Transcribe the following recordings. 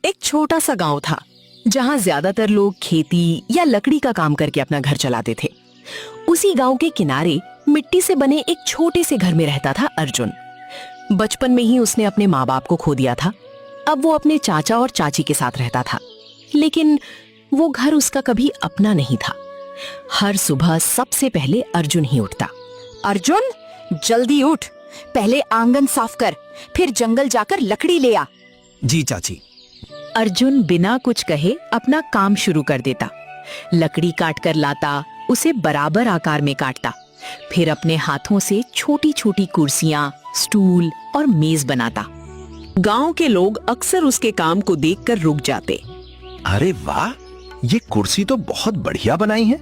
एक छोटा सा गांव था जहां ज्यादातर लोग खेती या लकड़ी का काम करके अपना घर चलाते थे। उसी गांव के किनारे मिट्टी से बने एक छोटे से घर में रहता था अर्जुन। बचपन में ही उसने अपने माँ बाप को खो दिया था। अब वो अपने चाचा और चाची के साथ रहता था, लेकिन वो घर उसका कभी अपना नहीं था। हर सुबह सबसे पहले अर्जुन ही उठता। अर्जुन, जल्दी उठ, पहले आंगन साफ कर, फिर जंगल जाकर लकड़ी ले आ। जी चाची। अर्जुन बिना कुछ कहे अपना काम शुरू कर देता। लकड़ी काट कर लाता, उसे बराबर आकार में काटता, फिर अपने हाथों से छोटी छोटी कुर्सियां, स्टूल और मेज बनाता। गांव के लोग अक्सर उसके काम को देखकर रुक जाते। अरे वाह, ये कुर्सी तो बहुत बढ़िया बनाई है।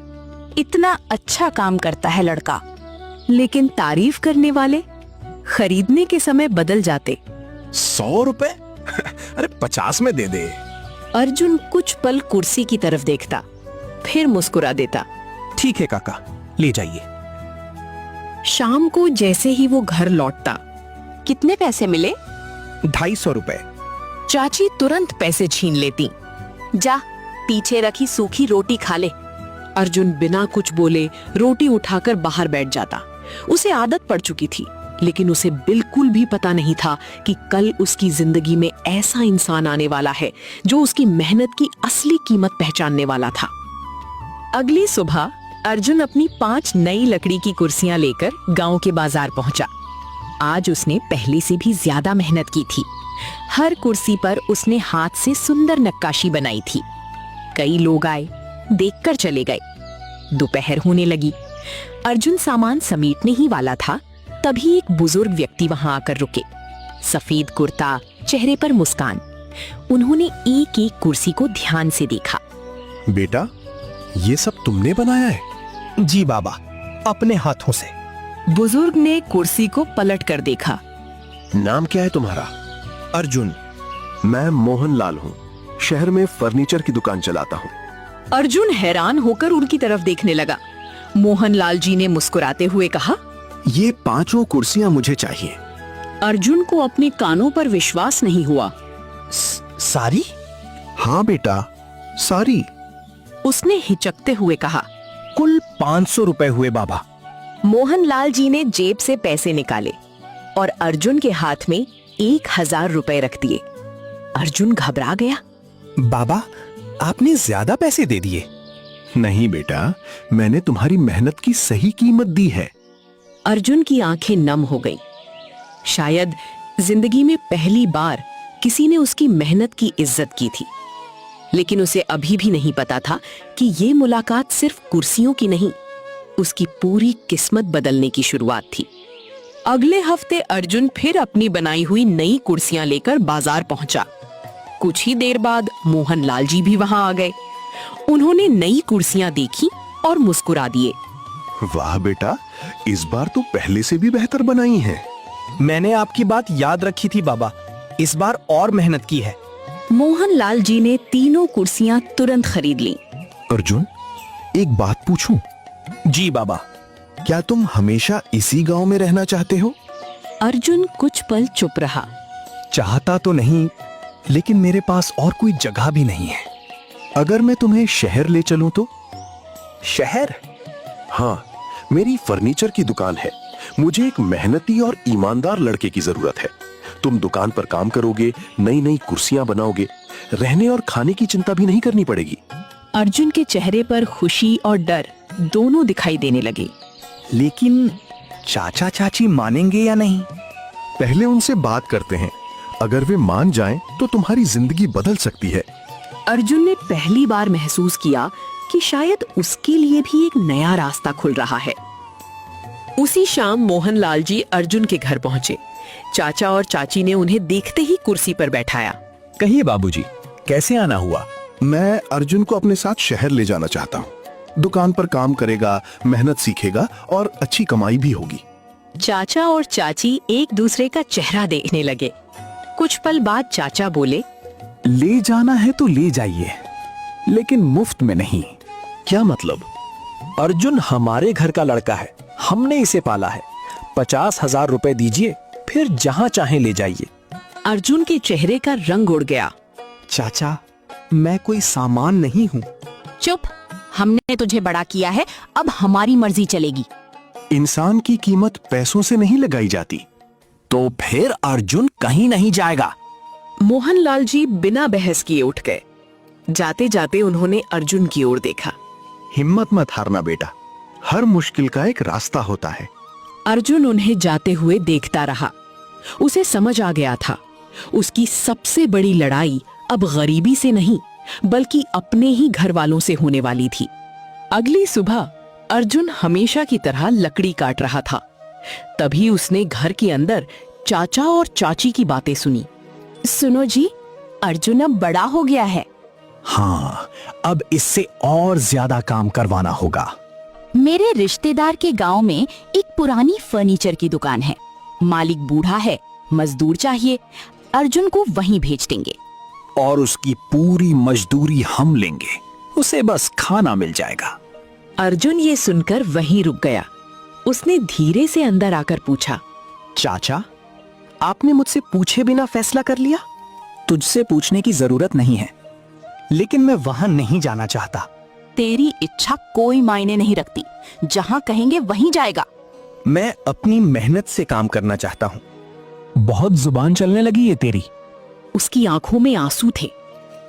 इतना अच्छा काम करता है लड़का। लेकिन तारीफ करने वाले खरीदने के समय बदल जाते। 100 रुपए? अरे 50 में दे दे। अर्जुन कुछ पल कुर्सी की तरफ देखता, फिर मुस्कुरा देता। ठीक है काका, ले जाइए। शाम को जैसे ही वो घर लौटता, कितने पैसे मिले? 250 रुपए। चाची तुरंत पैसे छीन लेती। जा, पीछे रखी सूखी रोटी खा ले। अर्जुन बिना कुछ बोले रोटी उठाकर बाहर बैठ जाता। उसे आदत पड़ चुकी थी, लेकिन उसे बिल्कुल भी पता नहीं था कि कल उसकी जिंदगी में ऐसा इंसान आने वाला है जो उसकी मेहनत की असली कीमत पहचानने वाला था। अगली सुबह अर्जुन अपनी 5 नई लकड़ी की कुर्सियां लेकर गांव के बाजार पहुंचा। आज उसने पहले से भी ज्यादा मेहनत की थी। हर कुर्सी पर उसने हाथ से सुंदर नक्काशी बनाई थी। कई लोग आए, देखकर चले गए। दोपहर होने लगी। अर्जुन सामान समेटने ही वाला था, तभी एक बुजुर्ग व्यक्ति वहां आकर रुके। सफेद कुर्ता, चेहरे पर मुस्कान। उन्होंने एक एक कुर्सी को ध्यान से देखा। बेटा, ये सब तुमने बनाया है? जी बाबा, अपने हाथों से। बुजुर्ग ने कुर्सी को पलट कर देखा। नाम क्या है तुम्हारा? अर्जुन। मैं मोहनलाल हूँ, शहर में फर्नीचर की दुकान चलाता हूँ। अर्जुन हैरान होकर उनकी तरफ देखने लगा। मोहनलाल जी ने मुस्कुराते हुए कहा, ये 5 कुर्सियां मुझे चाहिए। अर्जुन को अपने कानों पर विश्वास नहीं हुआ। सारी? हाँ बेटा, सारी। उसने हिचकते हुए कहा। कुल 500 रुपए हुए बाबा। मोहनलाल जी ने जेब से पैसे निकाले और अर्जुन के हाथ में 1000 रुपए रख दिए। अर्जुन घबरा गया। बाबा, आपने ज्यादा पैसे दे दिए। नहीं बेटा, मैंने तुम्हारी मेहनत की सही कीमत दी है। अर्जुन की आंखें नम हो गईं। शायद जिंदगी में पहली बार किसी ने उसकी मेहनत की इज्जत की थी। लेकिन उसे अभी भी नहीं पता था कि ये मुलाकात सिर्फ कुर्सियों की नहीं, उसकी पूरी किस्मत बदलने की शुरुआत थी। अगले हफ्ते अर्जुन फिर अपनी बनाई हुई नई कुर्सियां लेकर बाजार पहुंचा। कुछ ही देर बाद मोहनलाल जी भी वहां आ गए। उन्होंने नई कुर्सियां देखी और मुस्कुरा दिए। वाह बेटा, इस बार तो पहले से भी बेहतर बनाई है। मैंने आपकी बात याद रखी थी बाबा, इस बार और मेहनत की है। मोहनलाल जी ने तीनों कुर्सियां तुरंत खरीद लीं। अर्जुन, एक बात पूछूं? जी बाबा। क्या तुम हमेशा इसी गांव में रहना चाहते हो? अर्जुन कुछ पल चुप रहा। चाहता तो नहीं, लेकिन मेरे पास और कोई जगह भी नहीं है। अगर मैं तुम्हें शहर ले चलूं तो? शहर? हाँ, मेरी फर्नीचर की दुकान है। मुझे एक मेहनती और ईमानदार लड़के की जरूरत है। तुम दुकान पर काम करोगे, नई नई कुर्सियां बनाओगे, रहने और खाने की चिंता भी नहीं करनी पड़ेगी। अर्जुन के चेहरे पर खुशी और डर दोनों दिखाई देने लगे। लेकिन चाचा चाची मानेंगे या नहीं? पहले उनसे बात करते हैं। अगर वे मान जाएं, तो तुम्हारी जिंदगी बदल सकती है। अर्जुन ने पहली बार महसूस किया कि शायद उसके लिए भी एक नया रास्ता खुल रहा है। उसी शाम मोहनलाल जी अर्जुन के घर पहुंचे। चाचा और चाची ने उन्हें देखते ही कुर्सी पर बैठाया। कहिए बाबूजी, कैसे आना हुआ? मैं अर्जुन को अपने साथ शहर ले जाना चाहता हूँ। दुकान पर काम करेगा, मेहनत सीखेगा और अच्छी कमाई भी होगी। चाचा और चाची एक दूसरे का चेहरा देखने लगे। कुछ पल बाद चाचा बोले, ले जाना है तो ले जाइए, लेकिन मुफ्त में नहीं। क्या मतलब? अर्जुन हमारे घर का लड़का है, हमने इसे पाला है। 50,000 रुपए दीजिए, फिर जहां चाहे ले जाइए। अर्जुन के चेहरे का रंग उड़ गया। चाचा, मैं कोई सामान नहीं हूँ। चुप, हमने तुझे बड़ा किया है, अब हमारी मर्जी चलेगी। इंसान की कीमत पैसों से नहीं लगाई जाती। तो फिर अर्जुन कहीं नहीं जाएगा। मोहनलाल जी बिना बहस किए उठ गए। जाते जाते उन्होंने अर्जुन की ओर देखा। हिम्मत मत हारना बेटा, हर मुश्किल का एक रास्ता होता है। अर्जुन उन्हें जाते हुए देखता रहा। उसे समझ आ गया था, उसकी सबसे बड़ी लड़ाई अब गरीबी से नहीं बल्कि अपने ही घर वालों से होने वाली थी। अगली सुबह अर्जुन हमेशा की तरह लकड़ी काट रहा था। तभी उसने घर के अंदर चाचा और चाची की बातें सुनी। सुनो जी, अर्जुन अब बड़ा हो गया है। हाँ, अब इससे और ज्यादा काम करवाना होगा। मेरे रिश्तेदार के गांव में एक पुरानी फर्नीचर की दुकान है। मालिक बूढ़ा है, मजदूर चाहिए, अर्जुन को वहीं भेज देंगे। और उसकी पूरी मजदूरी हम लेंगे, उसे बस खाना मिल जाएगा। अर्जुन ये सुनकर वहीं रुक गया। उसने धीरे से अंदर आकर पूछा, चाचा, आपने मुझसे पूछे बिना फैसला कर लिया? तुझसे पूछने की जरूरत नहीं है, लेकिन मैं वहां नहीं जाना चाहता। तेरी इच्छा कोई मायने नहीं रखती, जहां कहेंगे वहीं जाएगा। मैं अपनी मेहनत से काम करना चाहता हूँ। बहुत जुबान चलने लगी है तेरी। उसकी आंखों में आंसू थे,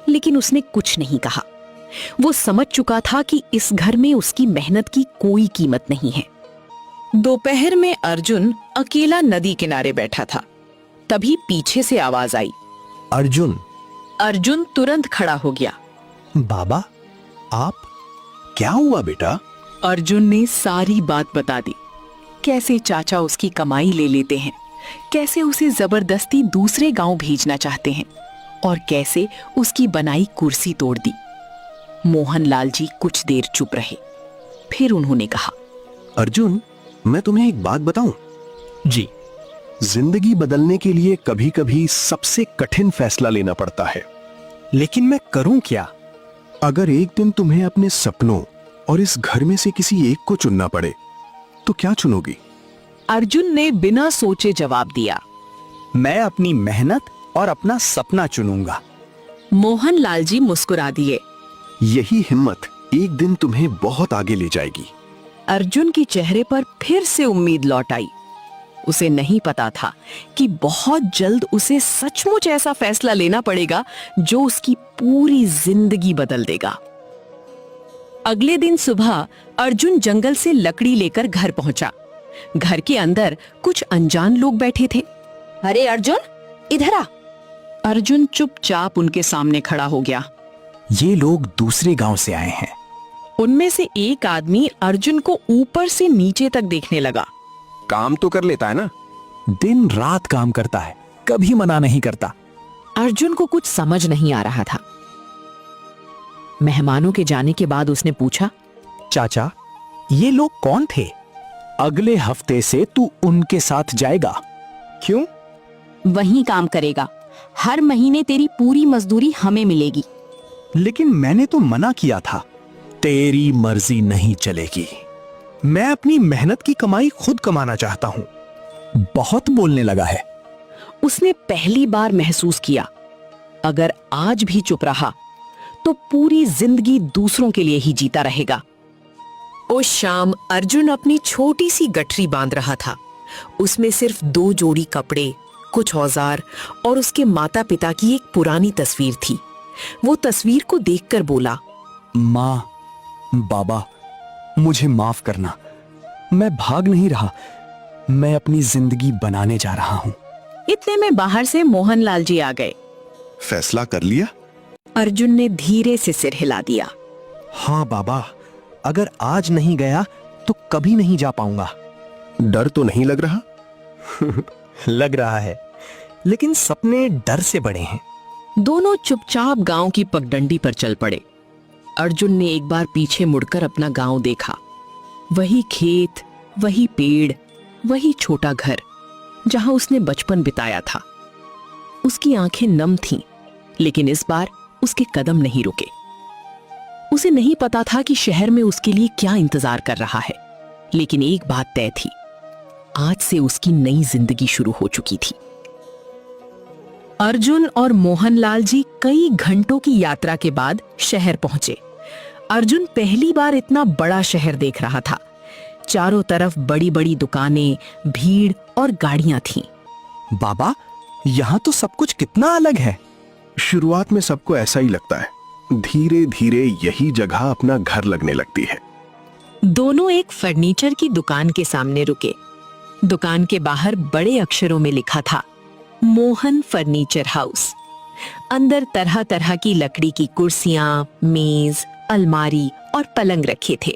लेकिन उसने कुछ नहीं कहा। वो समझ चुका था कि इस घर में उसकी मेहनत की कोई कीमत नहीं है। दोपहर में अर्जुन अकेला नदी किनारे बैठा था। तभी पीछे से आवाज आई। अर्जुन। अर्जुन तुरंत खड़ा हो गया। बाबा, आप? क्या हुआ बेटा? अर्जुन ने सारी बात बता दी। कैसे चाचा उसकी कमाई ले लेते हैं, कैसे उसे जबरदस्ती दूसरे गांव भेजना चाहते हैं और कैसे उसकी बनाई कुर्सी तोड़ दी। मोहनलाल जी कुछ देर चुप रहे, फिर उन्होंने कहा, अर्जुन, मैं तुम्हें एक बात बताऊं? जी। जिंदगी बदलने के लिए कभी कभी सबसे कठिन फैसला लेना पड़ता है। लेकिन मैं करूं क्या? अगर एक दिन तुम्हें अपने सपनों और इस घर में से किसी एक को चुनना पड़े तो क्या चुनोगी? अर्जुन ने बिना सोचे जवाब दिया, मैं अपनी मेहनत और अपना सपना चुनूंगा। मोहनलाल जी मुस्कुरा दिए। यही हिम्मत एक दिन तुम्हें बहुत आगे ले जाएगी। अर्जुन के चेहरे पर फिर से उम्मीद लौट आई। उसे नहीं पता था कि बहुत जल्द उसे सचमुच ऐसा फैसला लेना पड़ेगा जो उसकी पूरी जिंदगी बदल देगा। अगले दिन सुबह अर्जुन जंगल से लकड़ी लेकर घर पहुंचा। घर के अंदर कुछ अनजान लोग बैठे थे। अरे अर्जुन, इधर आ। अर्जुन चुपचाप उनके सामने खड़ा हो गया। ये लोग दूसरे गांव से आए हैं। उनमें से एक आदमी अर्जुन को ऊपर से नीचे तक देखने लगा। काम तो कर लेता है ना? दिन रात काम करता है, कभी मना नहीं करता। अर्जुन को कुछ समझ नहीं आ रहा था। मेहमानों के जाने के बाद उसने पूछा, चाचा, ये लोग कौन थे? अगले हफ्ते से तू उनके साथ जाएगा। क्यों? वहीं काम करेगा, हर महीने तेरी पूरी मजदूरी हमें मिलेगी। लेकिन मैंने तो मना किया था। तेरी मर्जी नहीं चलेगी। मैं अपनी मेहनत की कमाई खुद कमाना चाहता हूँ। बहुत बोलने लगा है। उसने पहली बार महसूस किया, अगर आज भी चुप रहा तो पूरी जिंदगी दूसरों के लिए ही जीता रहेगा। उस शाम अर्जुन अपनी छोटी सी गठरी बांध रहा था। उसमें सिर्फ 2 जोड़ी कपड़े, कुछ औजार और उसके माता पिता की एक पुरानी तस्वीर थी। वो तस्वीर को देखकर बोला, माँ, बाबा, मुझे माफ करना। मैं भाग नहीं रहा, मैं अपनी जिंदगी बनाने जा रहा हूँ। इतने में बाहर से मोहनलाल जी आ गए। फैसला कर लिया? अर्जुन ने धीरे से सिर हिला दिया। हाँ बाबा, अगर आज नहीं गया तो कभी नहीं जा पाऊंगा। डर तो नहीं लग रहा? लग रहा है, लेकिन सपने डर से बड़े हैं। दोनों चुपचाप गांव की पगडंडी पर चल पड़े। अर्जुन ने एक बार पीछे मुड़कर अपना गांव देखा। वही खेत, वही पेड़, वही छोटा घर जहां उसने बचपन बिताया था। उसकी आंखें नम थीं, लेकिन इस बार उसके कदम नहीं रुके। उसे नहीं पता था कि शहर में उसके लिए क्या इंतजार कर रहा है, लेकिन एक बात तय थी, आज से उसकी नई जिंदगी शुरू हो चुकी थी। अर्जुन और मोहनलाल जी कई घंटों की यात्रा के बाद शहर पहुंचे। अर्जुन पहली बार इतना बड़ा शहर देख रहा था। चारों तरफ बड़ी बड़ी दुकानें, भीड़ और गाड़ियां थीं। बाबा, यहाँ तो सब कुछ कितना अलग है। शुरुआत में सबको ऐसा ही लगता है, धीरे धीरे यही जगह अपना घर लगने लगती है। दोनों एक फर्नीचर की दुकान के सामने रुके। दुकान के बाहर बड़े अक्षरों में लिखा था, मोहन फर्नीचर हाउस। अंदर तरह तरह की लकड़ी की कुर्सियां, मेज, अलमारी और पलंग रखे थे।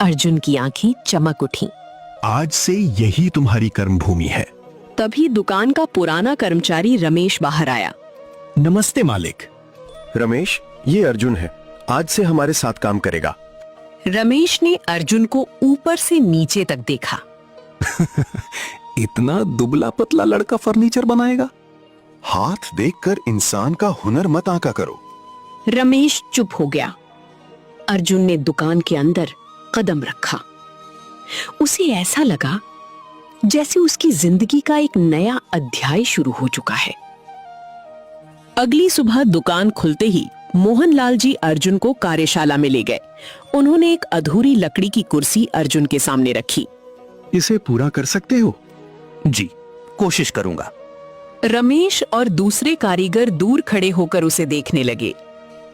अर्जुन की आंखें चमक उठीं। आज से यही तुम्हारी कर्मभूमि है। तभी दुकान का पुराना कर्मचारी रमेश बाहर आया। नमस्ते मालिक। रमेश, ये अर्जुन है, आज से हमारे साथ काम करेगा। रमेश ने अर्जुन को ऊपर से नीचे तक देखा। इतना दुबला पतला लड़का फर्नीचर बनाएगा? हाथ देखकर इंसान का हुनर मत आंका करो। रमेश चुप हो गया। अर्जुन ने दुकान के अंदर कदम रखा। उसे ऐसा लगा जैसे उसकी जिंदगी का एक नया अध्याय शुरू हो चुका है। अगली सुबह दुकान खुलते ही मोहनलाल जी अर्जुन को कार्यशाला में ले गए। उन्होंने एक अधूरी लकड़ी की कुर्सी अर्जुन के सामने रखी। इसे पूरा कर सकते हो? जी, कोशिश करूंगा। रमेश और दूसरे कारीगर दूर खड़े होकर उसे देखने लगे।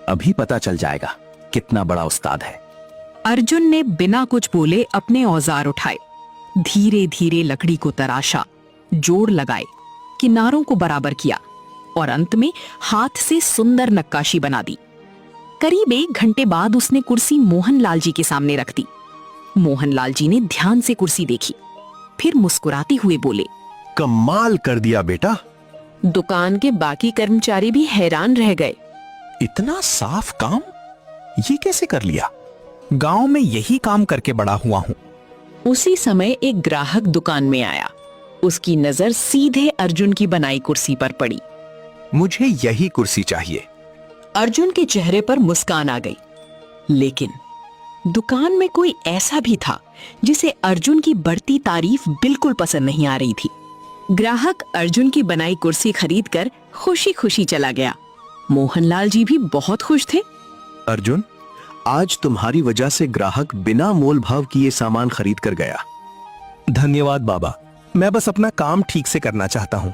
अभी पता चल जाएगा कितना बड़ा उस्ताद है। अर्जुन ने बिना कुछ बोले अपने औजार उठाए, धीरे धीरे लकड़ी को तराशा, जोड़ लगाए, किनारों को बराबर किया और अंत में हाथ से सुंदर नक्काशी बना दी। करीब 1 घंटे बाद उसने कुर्सी मोहनलाल जी के सामने रख दी। मोहनलाल जी ने ध्यान से कुर्सी देखी, फिर मुस्कुराते हुए बोले, कमाल कर दिया बेटा। दुकान के बाकी कर्मचारी भी हैरान रह गए। इतना साफ काम ये कैसे कर लिया? गांव में यही काम करके बड़ा हुआ हूं। उसी समय एक ग्राहक दुकान में आया। उसकी नजर सीधे अर्जुन की बनाई कुर्सी पर पड़ी। मुझे यही कुर्सी चाहिए। अर्जुन के चेहरे पर मुस्कान आ गई, लेकिन दुकान में कोई ऐसा भी था जिसे अर्जुन की बढ़ती तारीफ बिल्कुल पसंद नहीं आ रही थी। ग्राहक अर्जुन की बनाई कुर्सी खरीदकर खुशी खुशी चला गया। मोहनलाल जी भी बहुत खुश थे। अर्जुन, आज तुम्हारी वजह से ग्राहक बिना मोल भाव किए सामान खरीद कर गया। धन्यवाद बाबा, मैं बस अपना काम ठीक से करना चाहता हूँ।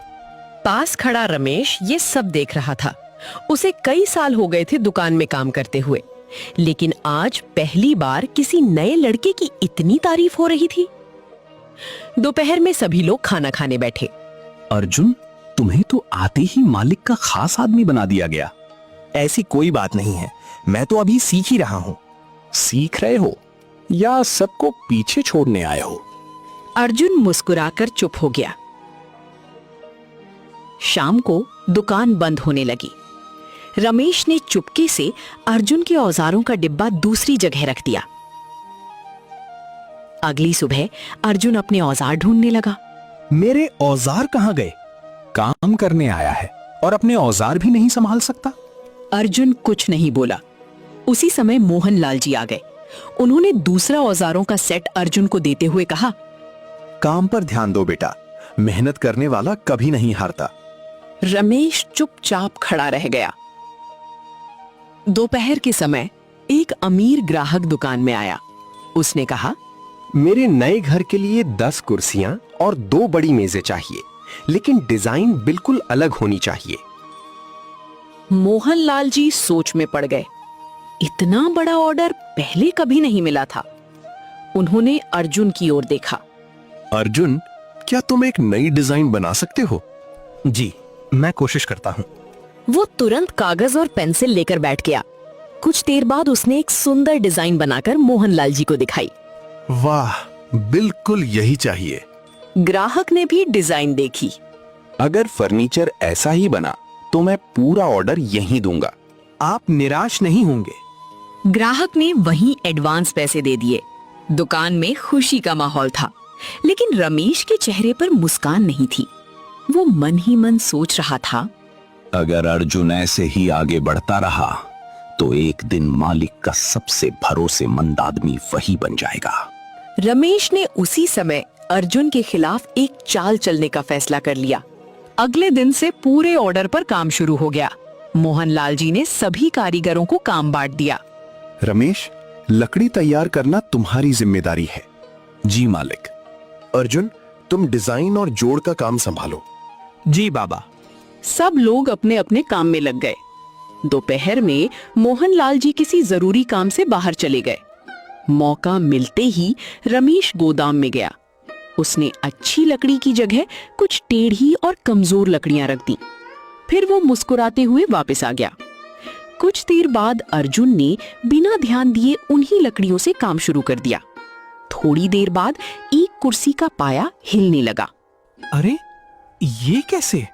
पास खड़ा रमेश ये सब देख रहा था। उसे कई साल हो गए थे दुकान में काम करते हुए, लेकिन आज पहली बार किसी नए लड़के की इतनी तारीफ हो रही थी। दोपहर में सभी लोग खाना खाने बैठे। अर्जुन, तुम्हें तो आते ही मालिक का खास आदमी बना दिया गया। ऐसी कोई बात नहीं है, मैं तो अभी सीख ही रहा हूँ। सीख रहे हो या सबको पीछे छोड़ने आए हो? अर्जुन मुस्कुराकर चुप हो गया। शाम को दुकान बंद होने लगी। रमेश ने चुपके से अर्जुन के औजारों का डिब्बा दूसरी जगह रख दिया। अगली सुबह अर्जुन अपने औजार ढूंढने लगा। मेरे औजार कहाँ गए? काम करने आया है और अपने औजार भी नहीं संभाल सकता। अर्जुन कुछ नहीं बोला। उसी समय मोहनलाल जी आ गए। उन्होंने दूसरा औजारों का सेट अर्जुन को देते हुए कहा, काम पर ध्यान दो बेटा, मेहनत करने वाला कभी नहीं हारता। रमेश चुपचाप खड़ा रह गया। दोपहर के समय एक अमीर ग्राहक दुकान में आया। उसने कहा, मेरे नए घर के लिए 10 कुर्सियां और 2 बड़ी मेजें चाहिए, लेकिन डिजाइन बिल्कुल अलग होनी चाहिए। मोहनलाल जी सोच में पड़ गए। इतना बड़ा ऑर्डर पहले कभी नहीं मिला था। उन्होंने अर्जुन की ओर देखा। अर्जुन, क्या तुम एक नई डिजाइन बना सकते हो? जी, मैं कोशिश करता हूँ। वो तुरंत कागज और पेंसिल लेकर बैठ गया। कुछ देर बाद उसने एक सुंदर डिजाइन बनाकर मोहनलाल जी को दिखाई। वाह, बिल्कुल यही चाहिए। ग्राहक ने भी डिजाइन देखी। अगर फर्नीचर ऐसा ही बना तो मैं पूरा ऑर्डर यहीं दूंगा। आप निराश नहीं होंगे। ग्राहक ने वहीं एडवांस पैसे दे दिए। दुकान में खुशी का माहौल था, लेकिन रमेश के चेहरे पर मुस्कान नहीं थी। वो मन ही मन सोच रहा था, अगर अर्जुन ऐसे ही आगे बढ़ता रहा तो एक दिन मालिक का सबसे भरोसेमंद आदमी वही बन जाएगा। रमेश ने उसी समय अर्जुन के खिलाफ एक चाल चलने का फैसला कर लिया। अगले दिन से पूरे ऑर्डर पर काम शुरू हो गया। मोहनलाल जी ने सभी कारीगरों को काम बांट दिया। रमेश, लकड़ी तैयार करना तुम्हारी जिम्मेदारी है। जी मालिक। अर्जुन, तुम डिजाइन और जोड़ का काम संभालो। जी बाबा। सब लोग अपने अपने काम में लग गए। दोपहर में मोहनलाल जी किसी जरूरी काम से बाहर चले गए। मौका मिलते ही रमेश गोदाम में गया। उसने अच्छी लकड़ी की जगह कुछ टेढ़ी और कमजोर लकड़ियां रख दी। फिर वो मुस्कुराते हुए वापस आ गया। कुछ देर बाद अर्जुन ने बिना ध्यान दिए उन्हीं लकड़ियों से काम शुरू कर दिया। थोड़ी देर बाद एक कुर्सी का पाया हिलने लगा। अरे ये कैसे?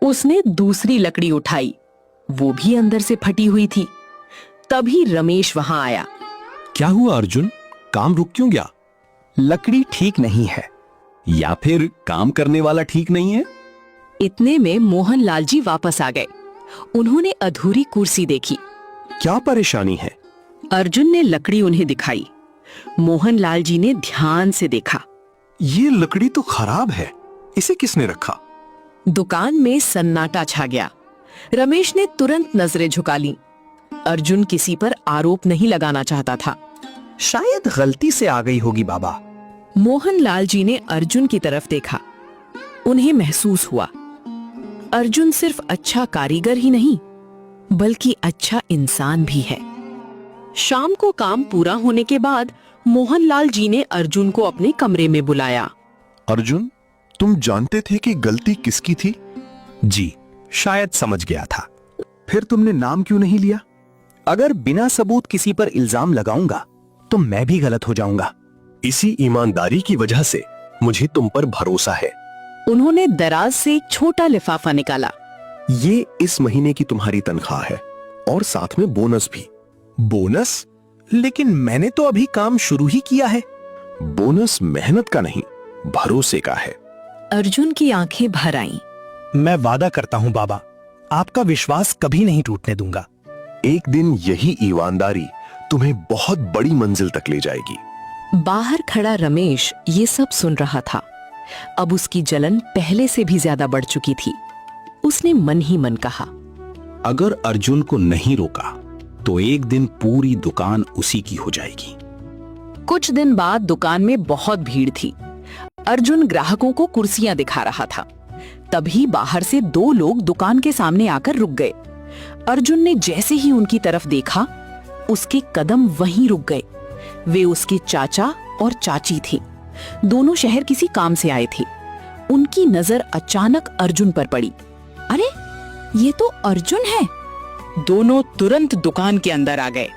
उसने दूसरी लकड़ी उठाई, वो भी अंदर से फटी हुई थी। तभी रमेश वहां आया। क्या हुआ अर्जुन, काम रुक क्यों गया? लकड़ी ठीक नहीं है। या फिर काम करने वाला ठीक नहीं है? इतने में मोहनलाल जी वापस आ गए। उन्होंने अधूरी कुर्सी देखी। क्या परेशानी है? अर्जुन ने लकड़ी उन्हें दिखाई। मोहनलाल जी ने ध्यान से देखा। ये लकड़ी तो खराब है, इसे किसने रखा? दुकान में सन्नाटा छा गया। रमेश ने तुरंत नजरें झुका लीं। अर्जुन किसी पर आरोप नहीं लगाना चाहता था। शायद गलती से आ गई होगी बाबा। मोहनलाल जी ने अर्जुन की तरफ देखा। उन्हें महसूस हुआ, अर्जुन सिर्फ अच्छा कारीगर ही नहीं बल्कि अच्छा इंसान भी है। शाम को काम पूरा होने के बाद मोहनलाल जी ने अर्जुन को अपने कमरे में बुलाया। अर्जुन, तुम जानते थे कि गलती किसकी थी? जी, शायद समझ गया था। फिर तुमने नाम क्यों नहीं लिया? अगर बिना सबूत किसी पर इल्जाम लगाऊंगा तो मैं भी गलत हो जाऊंगा। इसी ईमानदारी की वजह से मुझे तुम पर भरोसा है। उन्होंने दराज से एक छोटा लिफाफा निकाला। ये इस महीने की तुम्हारी तनख्वाह है और साथ में बोनस भी। बोनस? लेकिन मैंने तो अभी काम शुरू ही किया है। बोनस मेहनत का नहीं, भरोसे का है। अर्जुन की आंखें भर आईं। मैं वादा करता हूं बाबा, आपका विश्वास कभी नहीं टूटने दूंगा। एक दिन यही ईमानदारी तुम्हें बहुत बड़ी मंजिल तक ले जाएगी। बाहर खड़ा रमेश ये सब सुन रहा था। अब उसकी जलन पहले से भी ज्यादा बढ़ चुकी थी। उसने मन ही मन कहा, अगर अर्जुन को नहीं रोका तो एक दिन पूरी दुकान उसी की हो जाएगी। कुछ दिन बाद दुकान में बहुत भीड़ थी। अर्जुन ग्राहकों को कुर्सियां दिखा रहा था। तभी बाहर से दो लोग दुकान के सामने आकर रुक गए। अर्जुन ने जैसे ही उनकी तरफ देखा, उसके कदम वहीं रुक गए। वे उसके चाचा और चाची थे। दोनों शहर किसी काम से आए थे। उनकी नजर अचानक अर्जुन पर पड़ी। अरे, ये तो अर्जुन है। दोनों तुरंत दुकान के अंदर आ गए।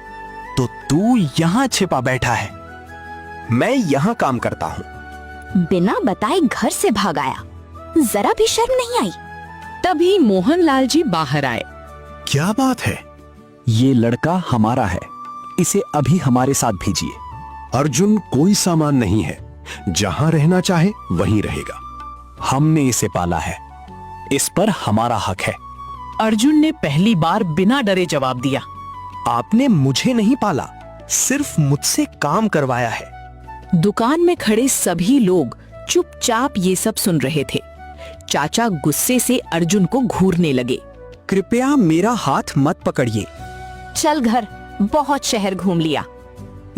तो तू यहाँ छिपा बैठा है? मैं यहाँ काम करता हूँ। बिना बताए घर से भाग आया, जरा भी शर्म नहीं आई। तभी मोहनलाल जी बाहर आए। क्या बात है? ये लड़का हमारा है, इसे अभी हमारे साथ भेजिए। अर्जुन कोई सामान नहीं है, जहां रहना चाहे वहीं रहेगा। हमने इसे पाला है, इस पर हमारा हक है। अर्जुन ने पहली बार बिना डरे जवाब दिया। आपने मुझे नहीं पाला, सिर्फ मुझसे काम करवाया है। दुकान में खड़े सभी लोग चुपचाप ये सब सुन रहे थे। चाचा गुस्से से अर्जुन को घूरने लगे। कृपया मेरा हाथ मत पकड़िए। चल घर, बहुत शहर घूम लिया।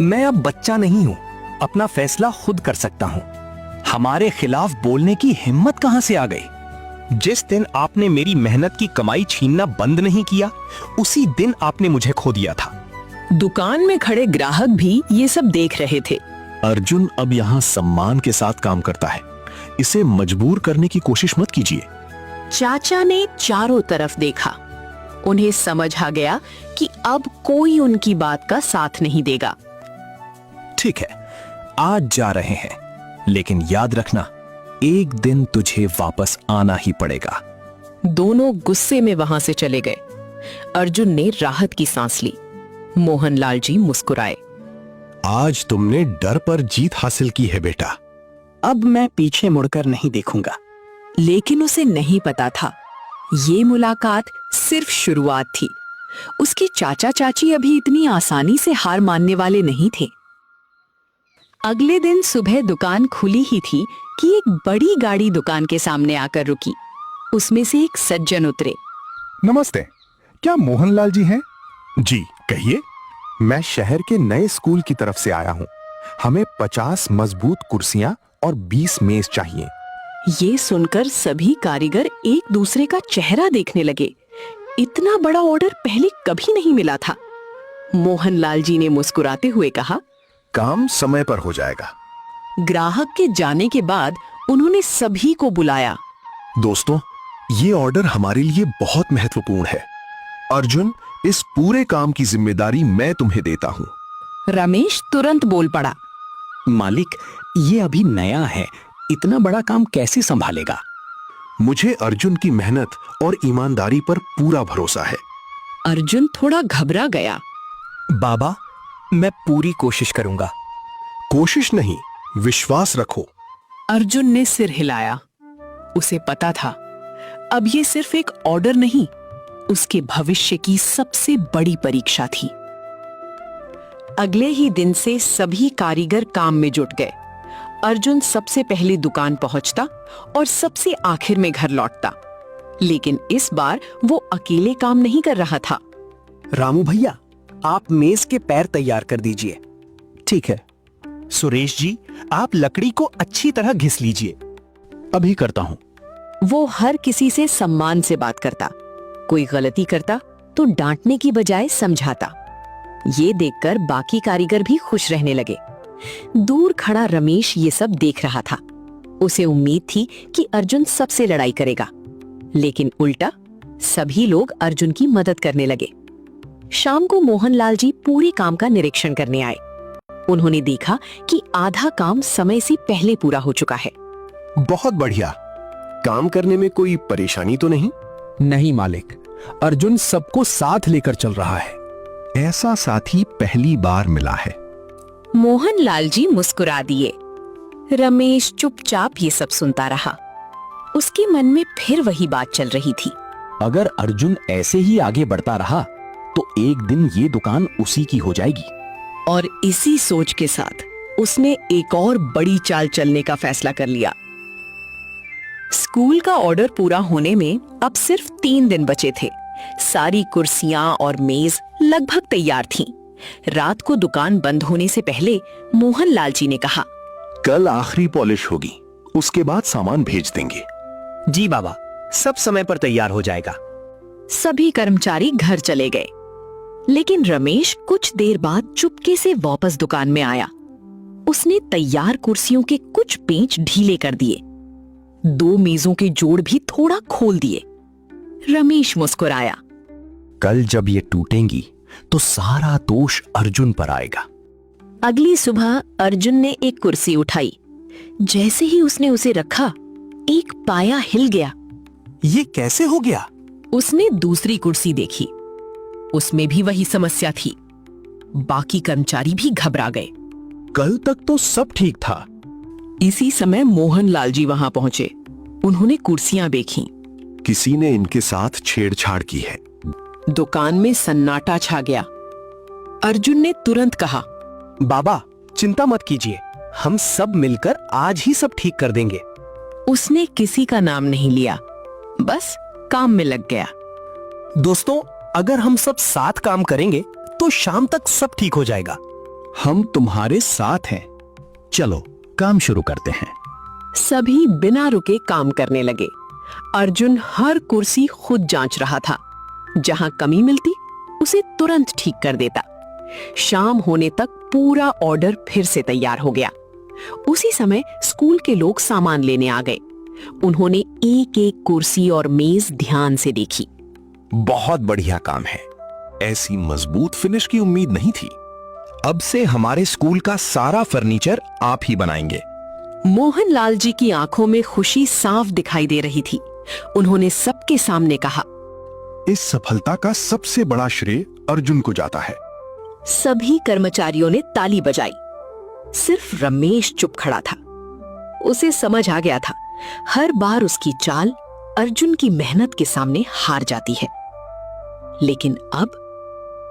मैं अब बच्चा नहीं हूँ, अपना फैसला खुद कर सकता हूँ। हमारे खिलाफ बोलने की हिम्मत कहाँ से आ गई? जिस दिन आपने मेरी मेहनत की कमाई छीनना बंद नहीं किया, उसी दिन आपने मुझे खो दिया था। दुकान में खड़े ग्राहक भी ये सब देख रहे थे। अर्जुन अब यहाँ सम्मान के साथ काम करता है, इसे मजबूर करने की कोशिश मत कीजिए। चाचा ने चारों तरफ देखा। उन्हें समझ आ गया कि अब कोई उनकी बात का साथ नहीं देगा। ठीक है, आज जा रहे हैं, लेकिन याद रखना, एक दिन तुझे वापस आना ही पड़ेगा। दोनों गुस्से में वहां से चले गए। अर्जुन ने राहत की सांस ली। मोहनलाल जी मुस्कुराए। आज तुमने डर पर जीत हासिल की है बेटा। अब मैं पीछे मुड़कर नहीं देखूंगा। लेकिन उसे नहीं पता था, ये मुलाकात सिर्फ शुरुआत थी। उसके चाचा चाची अभी इतनी आसानी से हार मानने वाले नहीं थे। अगले दिन सुबह दुकान खुली ही थी कि एक बड़ी गाड़ी दुकान के सामने आकर रुकी। उसमें से एक सज्जन उतरे। नमस्ते, क्या मोहनलाल जी हैं? जी कहिए। मैं शहर के नए स्कूल की तरफ से आया हूँ। हमें 50 मजबूत कुर्सियां और 20 मेज चाहिए। ये सुनकर सभी कारीगर एक दूसरे का चेहरा देखने लगे। इतना बड़ा ऑर्डर पहले कभी नहीं मिला था। मोहनलाल जी ने मुस्कुराते हुए कहा, काम समय पर हो जाएगा। ग्राहक के जाने के बाद उन्होंने सभी को बुलाया। दोस्तों, ये ऑर्डर हमारे लिए बहुत महत्वपूर्ण है। अर्जुन, इस पूरे काम की जिम्मेदारी मैं तुम्हें देता हूँ। रमेश तुरंत बोल पड़ा। मालिक, ये अभी नया है, इतना बड़ा काम कैसे संभालेगा? मुझे अर्जुन की मेहनत और ईमानदारी पर पूरा भरोसा है। अर्जुन थोड़ा घबरा गया। बाबा, मैं पूरी कोशिश करूंगा। कोशिश नहीं, विश्वास रखो। अर्जुन ने सिर हिलाया। उसे पता था अब ये सिर्फ एक ऑर्डर नहीं, उसके भविष्य की सबसे बड़ी परीक्षा थी। अगले ही दिन से सभी कारीगर काम में जुट गए। अर्जुन सबसे पहले दुकान पहुंचता और सबसे आखिर में घर लौटता। लेकिन इस बार वो अकेले काम नहीं कर रहा था। रामू भैया, आप मेज के पैर तैयार कर दीजिए। ठीक है। सुरेश जी, आप लकड़ी को अच्छी तरह घिस लीजिए। अभी करता हूँ। वो हर किसी से सम्मान से बात करता। कोई गलती करता तो डांटने की बजाय समझाता। ये देखकर बाकी कारीगर भी खुश रहने लगे। दूर खड़ा रमेश ये सब देख रहा था। उसे उम्मीद थी कि अर्जुन सबसे लड़ाई करेगा, लेकिन उल्टा सभी लोग अर्जुन की मदद करने लगे। शाम को मोहनलाल जी पूरे काम का निरीक्षण करने आए। उन्होंने देखा कि आधा काम समय से पहले पूरा हो चुका है। बहुत बढ़िया। काम करने में कोई परेशानी तो नहीं? नहीं मालिक, अर्जुन सबको साथ लेकर चल रहा है। ऐसा साथी पहली बार मिला है। मोहनलाल जी मुस्कुरा दिए। रमेश चुपचाप ये सब सुनता रहा। उसके मन में फिर वही बात चल रही थी। अगर अर्जुन ऐसे ही आगे बढ़ता रहा तो एक दिन ये दुकान उसी की हो जाएगी। और इसी सोच के साथ उसने एक और बड़ी चाल चलने का फैसला कर लिया। स्कूल का ऑर्डर पूरा होने में अब सिर्फ 3 दिन बचे थे। सारी कुर्सियां और मेज लगभग तैयार थीं। रात को दुकान बंद होने से पहले मोहनलाल जी ने कहा, कल आखिरी पॉलिश होगी, उसके बाद सामान भेज देंगे। जी बाबा, सब समय पर तैयार हो जाएगा। सभी कर्मचारी घर चले गए, लेकिन रमेश कुछ देर बाद चुपके से वापस दुकान में आया। उसने तैयार कुर्सियों के कुछ पेंच ढीले कर दिए। 2 मेजों के जोड़ भी थोड़ा खोल दिए। रमेश मुस्कुराया। कल जब ये टूटेंगी तो सारा दोष अर्जुन पर आएगा। अगली सुबह अर्जुन ने एक कुर्सी उठाई। जैसे ही उसने उसे रखा, एक पाया हिल गया। ये कैसे हो गया? उसने दूसरी कुर्सी देखी। उसमें भी वही समस्या थी। बाकी कर्मचारी भी घबरा गए। कल तक तो सब ठीक था। इसी समय मोहनलाल जी वहां पहुंचे। उन्होंने कुर्सियां देखीं। किसी ने इनके साथ छेड़छाड़ की है। दुकान में सन्नाटा छा गया। अर्जुन ने तुरंत कहा, बाबा, चिंता मत कीजिए, हम सब मिलकर आज ही सब ठीक कर देंगे। उसने किसी का नाम नहीं लिया, बस काम में लग गया। दोस्तों, अगर हम सब साथ काम करेंगे तो शाम तक सब ठीक हो जाएगा। हम तुम्हारे साथ हैं। चलो काम शुरू करते हैं। सभी बिना रुके काम करने लगे। अर्जुन हर कुर्सी खुद जांच रहा था। जहां कमी मिलती उसे तुरंत ठीक कर देता। शाम होने तक पूरा ऑर्डर फिर से तैयार हो गया। उसी समय स्कूल के लोग सामान लेने आ गए। उन्होंने एक एक कुर्सी और मेज ध्यान से देखी। बहुत बढ़िया काम है। ऐसी मजबूत फिनिश की उम्मीद नहीं थी। अब से हमारे स्कूल का सारा फर्नीचर आप ही बनाएंगे। मोहनलाल जी की आंखों में खुशी साफ दिखाई दे रही थी। उन्होंने सबके सामने कहा, इस सफलता का सबसे बड़ा श्रेय अर्जुन को जाता है। सभी कर्मचारियों ने ताली बजाई। सिर्फ रमेश चुप खड़ा था। उसे समझ आ गया था, हर बार उसकी चाल अर्जुन की मेहनत के सामने हार जाती है। लेकिन अब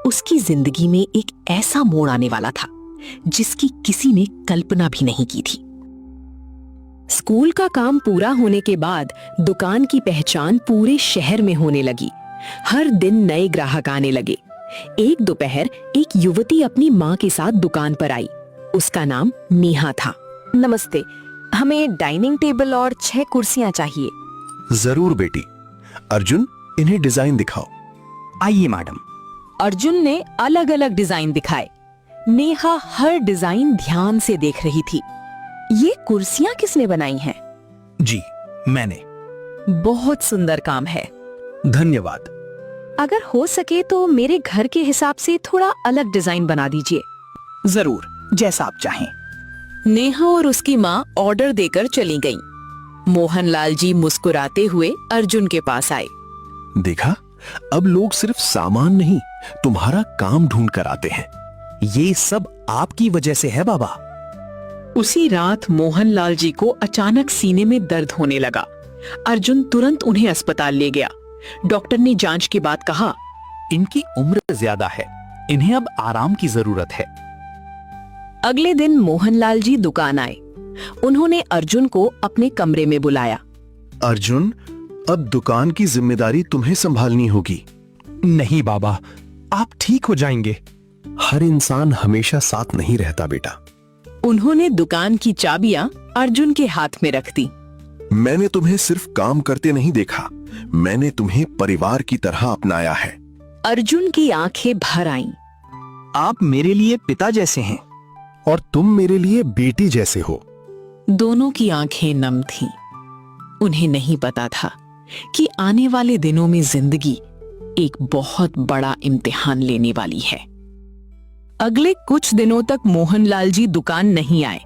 उसकी जिंदगी में एक ऐसा मोड़ आने वाला था जिसकी किसी ने कल्पना भी नहीं की थी। स्कूल का काम पूरा होने के बाद दुकान की पहचान पूरे शहर में होने लगी। हर दिन नए ग्राहक आने लगे। एक दोपहर एक युवती अपनी माँ के साथ दुकान पर आई। उसका नाम नेहा था। नमस्ते, हमें डाइनिंग टेबल और 6 कुर्सियां चाहिए। जरूर बेटी। अर्जुन, इन्हें डिजाइन दिखाओ। आइए मैडम। अर्जुन ने अलग अलग डिजाइन दिखाए। नेहा हर डिजाइन ध्यान से देख रही थी। ये कुर्सियां किसने बनाई हैं? जी, मैंने। बहुत सुंदर काम है। धन्यवाद। अगर हो सके तो मेरे घर के हिसाब से थोड़ा अलग डिजाइन बना दीजिए। जरूर, जैसा आप चाहें। नेहा और उसकी माँ ऑर्डर देकर चली गईं। मोहनलाल जी मुस्कुराते हुए अर्जुन के पास आए। देखा, अब लोग सिर्फ सामान नहीं, तुम्हारा काम ढूंढ कर आते हैं। ये सब आपकी वजह से है बाबा। उसी रात मोहनलाल जी को अचानक सीने में दर्द होने लगा। अर्जुन तुरंत उन्हें अस्पताल ले गया। डॉक्टर ने जांच के बाद कहा, इनकी उम्र ज्यादा है, इन्हें अब आराम की जरूरत है। अगले दिन मोहनलाल जी दुकान आए। उन्होंने अर्जुन को अपने कमरे में बुलाया। अर्जुन, अब दुकान की जिम्मेदारी तुम्हें संभालनी होगी। नहीं बाबा, आप ठीक हो जाएंगे। हर इंसान हमेशा साथ नहीं रहता बेटा। उन्होंने दुकान की चाबियां अर्जुन के हाथ में रख दी। मैंने तुम्हें सिर्फ काम करते नहीं देखा, मैंने तुम्हें परिवार की तरह अपनाया है। अर्जुन की आंखें भर आईं। आप मेरे लिए पिता जैसे हैं। और तुम मेरे लिए बेटी जैसे हो। दोनों की आंखें नम थीं। उन्हें नहीं पता था कि आने वाले दिनों में जिंदगी एक बहुत बड़ा इम्तिहान लेने वाली है। अगले कुछ दिनों तक मोहनलाल जी दुकान नहीं आए।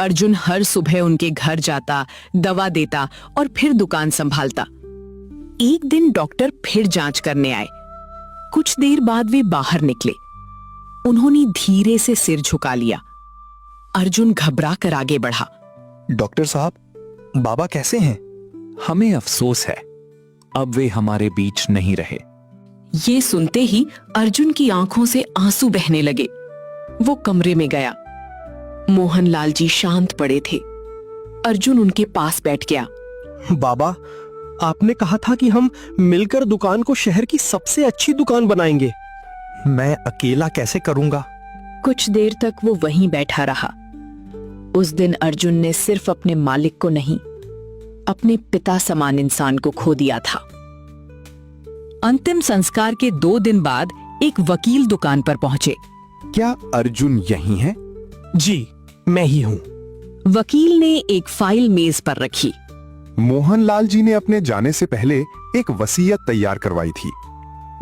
अर्जुन हर सुबह उनके घर जाता, दवा देता और फिर दुकान संभालता। एक दिन डॉक्टर फिर जांच करने आए। कुछ देर बाद वे बाहर निकले। उन्होंने धीरे से सिर झुका लिया। अर्जुन घबरा कर आगे बढ़ा। डॉक्टर साहब, बाबा कैसे हैं? हमें अफसोस है, अब वे हमारे बीच नहीं रहे। ये सुनते ही अर्जुन की आंखों से आंसू बहने लगे। वो कमरे में गया। मोहनलाल जी शांत पड़े थे। अर्जुन उनके पास बैठ गया। बाबा, आपने कहा था कि हम मिलकर दुकान को शहर की सबसे अच्छी दुकान बनाएंगे। मैं अकेला कैसे करूंगा? कुछ देर तक वो वहीं बैठा रहा। उस दिन अर्जुन ने सिर्फ अपने मालिक को नहीं, अपने पिता समान इंसान को खो दिया था। अंतिम संस्कार के 2 दिन बाद एक वकील दुकान पर पहुंचे। क्या अर्जुन यही है? जी, मैं ही हूं। वकील ने एक फाइल मेज पर रखी। मोहनलाल जी ने अपने जाने से पहले एक वसीयत तैयार करवाई थी।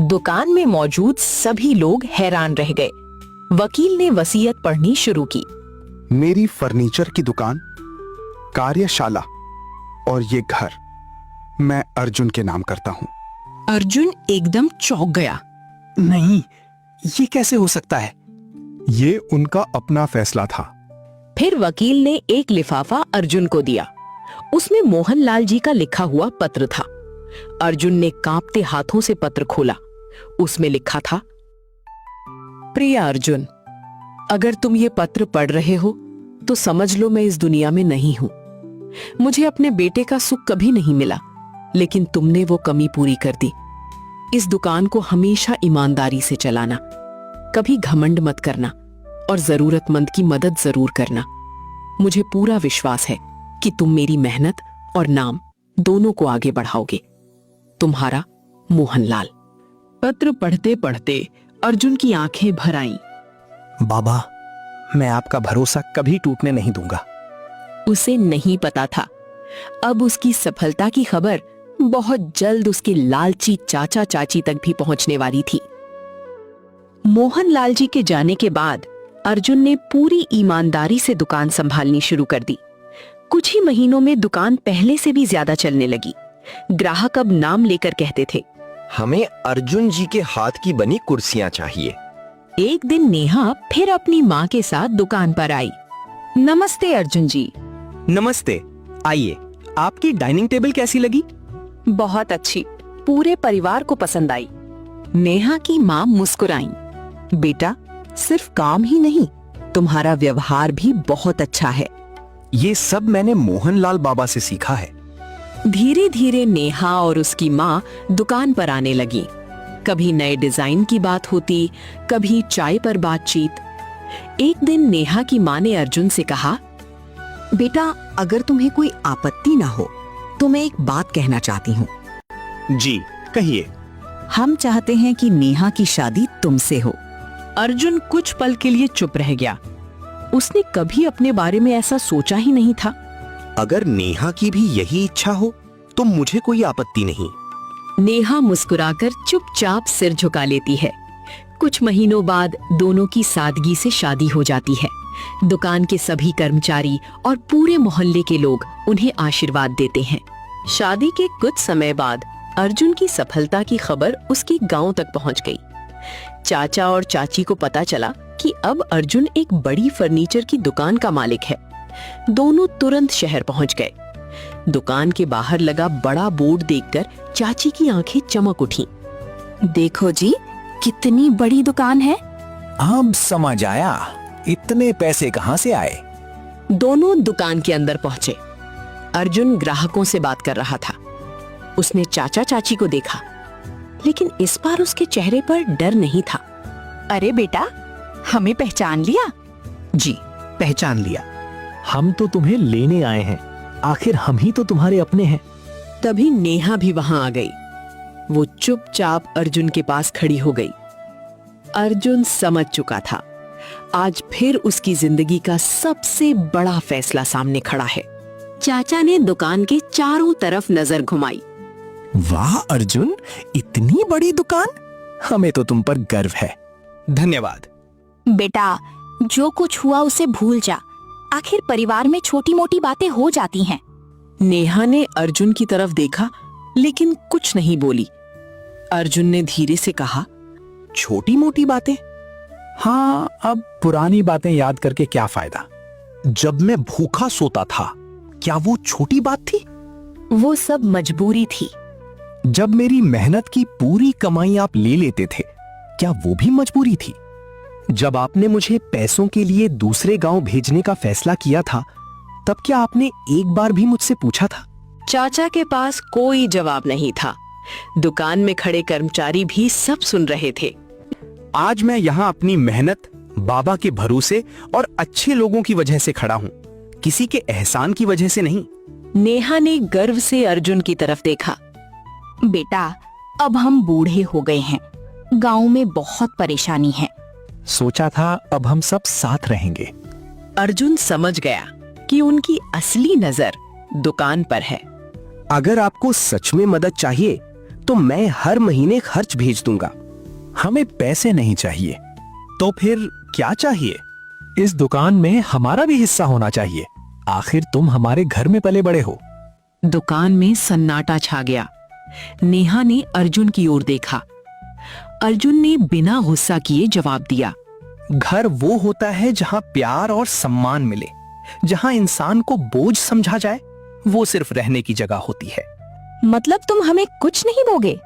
दुकान में मौजूद सभी लोग हैरान रह गए। वकील ने वसीयत पढ़नी शुरू की। मेरी फर्नीचर की दुकान, कार्यशाला और ये घर मैं अर्जुन के नाम करता हूँ। अर्जुन एकदम चौंक गया। नहीं, ये कैसे हो सकता है? ये उनका अपना फैसला था। फिर वकील ने एक लिफाफा अर्जुन को दिया। उसमें मोहनलाल जी का लिखा हुआ पत्र था। अर्जुन ने कांपते हाथों से पत्र खोला। उसमें लिखा था, प्रिय अर्जुन, अगर तुम ये पत्र पढ़ रहे हो तो समझ लो मैं इस दुनिया में नहीं हूं। मुझे अपने बेटे का सुख कभी नहीं मिला, लेकिन तुमने वो कमी पूरी कर दी। इस दुकान को हमेशा ईमानदारी से चलाना, कभी घमंड मत करना और जरूरतमंद की मदद जरूर करना। मुझे पूरा विश्वास है कि तुम मेरी मेहनत और नाम दोनों को आगे बढ़ाओगे। तुम्हारा मोहनलाल। पत्र पढ़ते पढ़ते अर्जुन की आंखें भर आईं। बाबा, मैं आपका भरोसा कभी टूटने नहीं दूंगा। उसे नहीं पता था, अब उसकी सफलता की खबर बहुत जल्द उसके लालची चाचा चाची तक भी पहुंचने वाली थी। मोहनलाल जी के जाने के बाद अर्जुन ने पूरी ईमानदारी से दुकान संभालनी शुरू कर दी। कुछ ही महीनों में दुकान पहले से भी ज्यादा चलने लगी। ग्राहक अब नाम लेकर कहते थे, हमें अर्जुन जी के हाथ की बनी कुर्सियां चाहिए। एक दिन नेहा फिर अपनी माँ के साथ दुकान पर आई। नमस्ते अर्जुन जी। नमस्ते, आइए। आपकी डाइनिंग टेबल कैसी लगी? बहुत अच्छी, पूरे परिवार को पसंद आई। नेहा की माँ मुस्कुराई। बेटा, सिर्फ काम ही नहीं, तुम्हारा व्यवहार भी बहुत अच्छा है। ये सब मैंने मोहनलाल बाबा से सीखा है। धीरे धीरे नेहा और उसकी माँ दुकान पर आने लगी। कभी नए डिजाइन की बात होती, कभी चाय पर बातचीत। एक दिन नेहा की माँ ने अर्जुन से कहा, बेटा, अगर तुम्हें कोई आपत्ति ना हो तो मैं एक बात कहना चाहती हूँ। जी कहिए। हम चाहते हैं कि नेहा की शादी तुमसे हो। अर्जुन कुछ पल के लिए चुप रह गया। उसने कभी अपने बारे में ऐसा सोचा ही नहीं था। अगर नेहा की भी यही इच्छा हो तो मुझे कोई आपत्ति नहीं। नेहा मुस्कुराकर चुपचाप सिर झुका लेती है। कुछ महीनों बाद दोनों की सादगी से शादी हो जाती है। दुकान के सभी कर्मचारी और पूरे मोहल्ले के लोग उन्हें आशीर्वाद देते हैं। शादी के कुछ समय बाद अर्जुन की सफलता की खबर उसके गांव तक पहुंच गई। चाचा और चाची को पता चला कि अब अर्जुन एक बड़ी फर्नीचर की दुकान का मालिक है। दोनों तुरंत शहर पहुंच गए। दुकान के बाहर लगा बड़ा बोर्ड देखकर चाची की आंखें चमक उठी। देखो जी, कितनी बड़ी दुकान है। अब समझ आया, इतने पैसे कहाँ से आए। दोनों दुकान के अंदर पहुंचे। अर्जुन ग्राहकों से बात कर रहा था। उसने चाचा चाची को देखा, लेकिन इस बार उसके चेहरे पर डर नहीं था। अरे बेटा, हमें पहचान लिया? जी पहचान लिया। हम तो तुम्हें लेने आए हैं, आखिर हम ही तो तुम्हारे अपने हैं। तभी नेहा भी वहां आ गई। वो चुपचाप अर्जुन के पास खड़ी हो गई। अर्जुन समझ चुका था, आज फिर उसकी जिंदगी का सबसे बड़ा फैसला सामने खड़ा है। चाचा ने दुकान के चारों तरफ नजर घुमाई। वाह अर्जुन, इतनी बड़ी दुकान, हमें तो तुम पर गर्व है। धन्यवाद। बेटा, जो कुछ हुआ उसे भूल जा। आखिर परिवार में छोटी मोटी बातें हो जाती हैं। नेहा ने अर्जुन की तरफ देखा, लेकिन कुछ नहीं बोली। अर्जुन ने धीरे से कहा, छोटी मोटी बातें? हाँ, अब पुरानी बातें याद करके क्या फायदा। जब मैं भूखा सोता था, क्या वो छोटी बात थी? वो सब मजबूरी थी। जब मेरी मेहनत की पूरी कमाई आप ले लेते थे, क्या वो भी मजबूरी थी? जब आपने मुझे पैसों के लिए दूसरे गांव भेजने का फैसला किया था, तब क्या आपने एक बार भी मुझसे पूछा था? चाचा के पास कोई जवाब नहीं था। दुकान में खड़े कर्मचारी भी सब सुन रहे थे। आज मैं यहाँ अपनी मेहनत, बाबा के भरोसे और अच्छे लोगों की वजह से खड़ा हूँ, किसी के एहसान की वजह से नहीं। नेहा ने गर्व से अर्जुन की तरफ देखा। बेटा, अब हम बूढ़े हो गए हैं। गांव में बहुत परेशानी है। सोचा था अब हम सब साथ रहेंगे। अर्जुन समझ गया कि उनकी असली नजर दुकान पर है। अगर आपको सच में मदद चाहिए तो मैं हर महीने खर्च भेज दूंगा। हमें पैसे नहीं चाहिए। तो फिर क्या चाहिए? इस दुकान में हमारा भी हिस्सा होना चाहिए। आखिर तुम हमारे घर में पले बड़े हो। दुकान में सन्नाटा छा गया। नेहा ने अर्जुन की ओर देखा। अर्जुन ने बिना गुस्सा किए जवाब दिया, घर वो होता है जहाँ प्यार और सम्मान मिले, जहाँ इंसान को बोझ समझा जाए। वो सिर्फ रहने की जगह होती है। मतलब तुम हमें कुछ नहीं दोगे?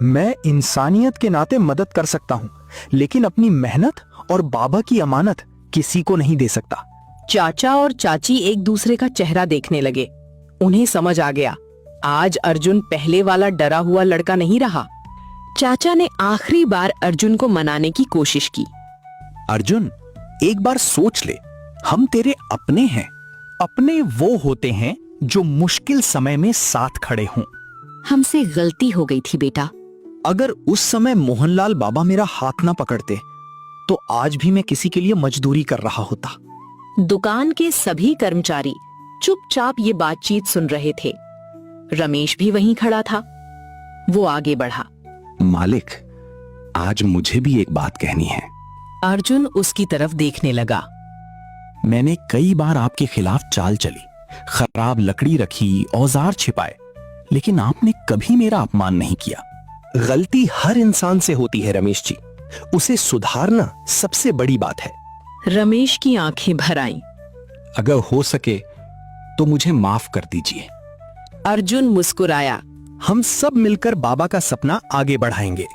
मैं इंसानियत के नाते मदद कर सकता हूँ, लेकिन अपनी मेहनत और बाबा की अमानत किसी को नहीं दे सकता। चाचा और चाची एक दूसरे का चेहरा देखने लगे। उन्हें समझ आ गया, आज अर्जुन पहले वाला डरा हुआ लड़का नहीं रहा। चाचा ने आखिरी बार अर्जुन को मनाने की कोशिश की। अर्जुन, एक बार सोच ले, हम तेरे अपने हैं। अपने वो होते हैं जो मुश्किल समय में साथ खड़े हों। हमसे गलती हो गई थी बेटा। अगर उस समय मोहनलाल बाबा मेरा हाथ ना पकड़ते, तो आज भी मैं किसी के लिए मजदूरी कर रहा होता। दुकान के सभी कर्मचारी चुपचाप ये बातचीत सुन रहे थे। रमेश भी वहीं खड़ा था। वो आगे बढ़ा। मालिक, आज मुझे भी एक बात कहनी है। अर्जुन उसकी तरफ देखने लगा। मैंने कई बार आपके खिलाफ चाल चली, खराब लकड़ी रखी, औजार छिपाए, लेकिन आपने कभी मेरा अपमान नहीं किया। गलती हर इंसान से होती है रमेश जी, उसे सुधारना सबसे बड़ी बात है। रमेश की आंखें भर आईं। अगर हो सके तो मुझे माफ कर दीजिए। अर्जुन मुस्कुराया। हम सब मिलकर बाबा का सपना आगे बढ़ाएंगे।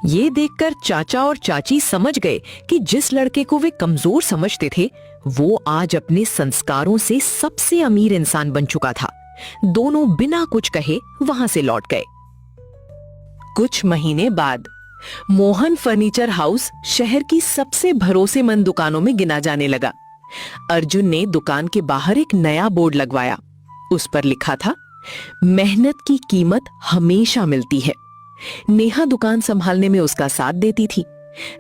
ये देखकर चाचा और चाची समझ गए कि जिस लड़के को वे कमजोर समझते थे वो आज अपने संस्कारों से सबसे अमीर इंसान बन चुका था। दोनों बिना कुछ कहे वहां से लौट गए। कुछ महीने बाद मोहन फर्नीचर हाउस शहर की सबसे भरोसेमंद दुकानों में गिना जाने लगा। अर्जुन ने दुकान के बाहर एक नया बोर्ड लगवाया। उस पर लिखा था, मेहनत की कीमत हमेशा मिलती है। नेहा दुकान संभालने में उसका साथ देती थी।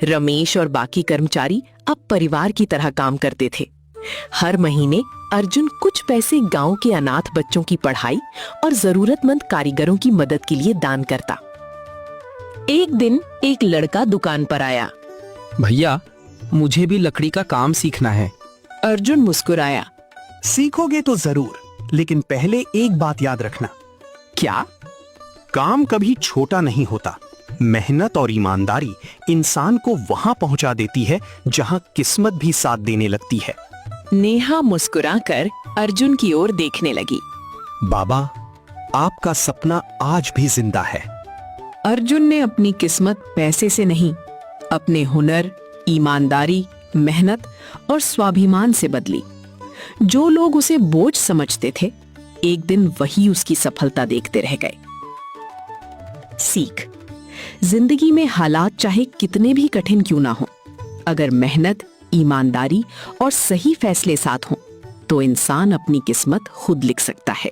रमेश और बाकी कर्मचारी अब परिवार की तरह काम करते थे। हर महीने अर्जुन कुछ पैसे गांव के अनाथ बच्चों की पढ़ाई और जरूरतमंद कारीगरों की मदद के लिए दान करता। एक दिन एक लड़का दुकान पर आया। भैया, मुझे भी लकड़ी का काम सीखना है। अर्जुन मुस्कुराया। सीखोगे तो जरूर, लेकिन पहले एक बात याद रखना। क्या? काम कभी छोटा नहीं होता। मेहनत और ईमानदारी इंसान को वहां पहुंचा देती है जहां किस्मत भी साथ देने लगती है। नेहा मुस्कुराकर अर्जुन की ओर देखने लगी। बाबा, आपका सपना आज भी जिंदा है। अर्जुन ने अपनी किस्मत पैसे से नहीं, अपने हुनर, ईमानदारी, मेहनत और स्वाभिमान से बदली। जो लोग उसे बोझ समझते थे, एक दिन वही उसकी सफलता देखते रह गए। सीख: जिंदगी में हालात चाहे कितने भी कठिन क्यों ना हो, अगर मेहनत, ईमानदारी और सही फैसले साथ हों, तो इंसान अपनी किस्मत खुद लिख सकता है।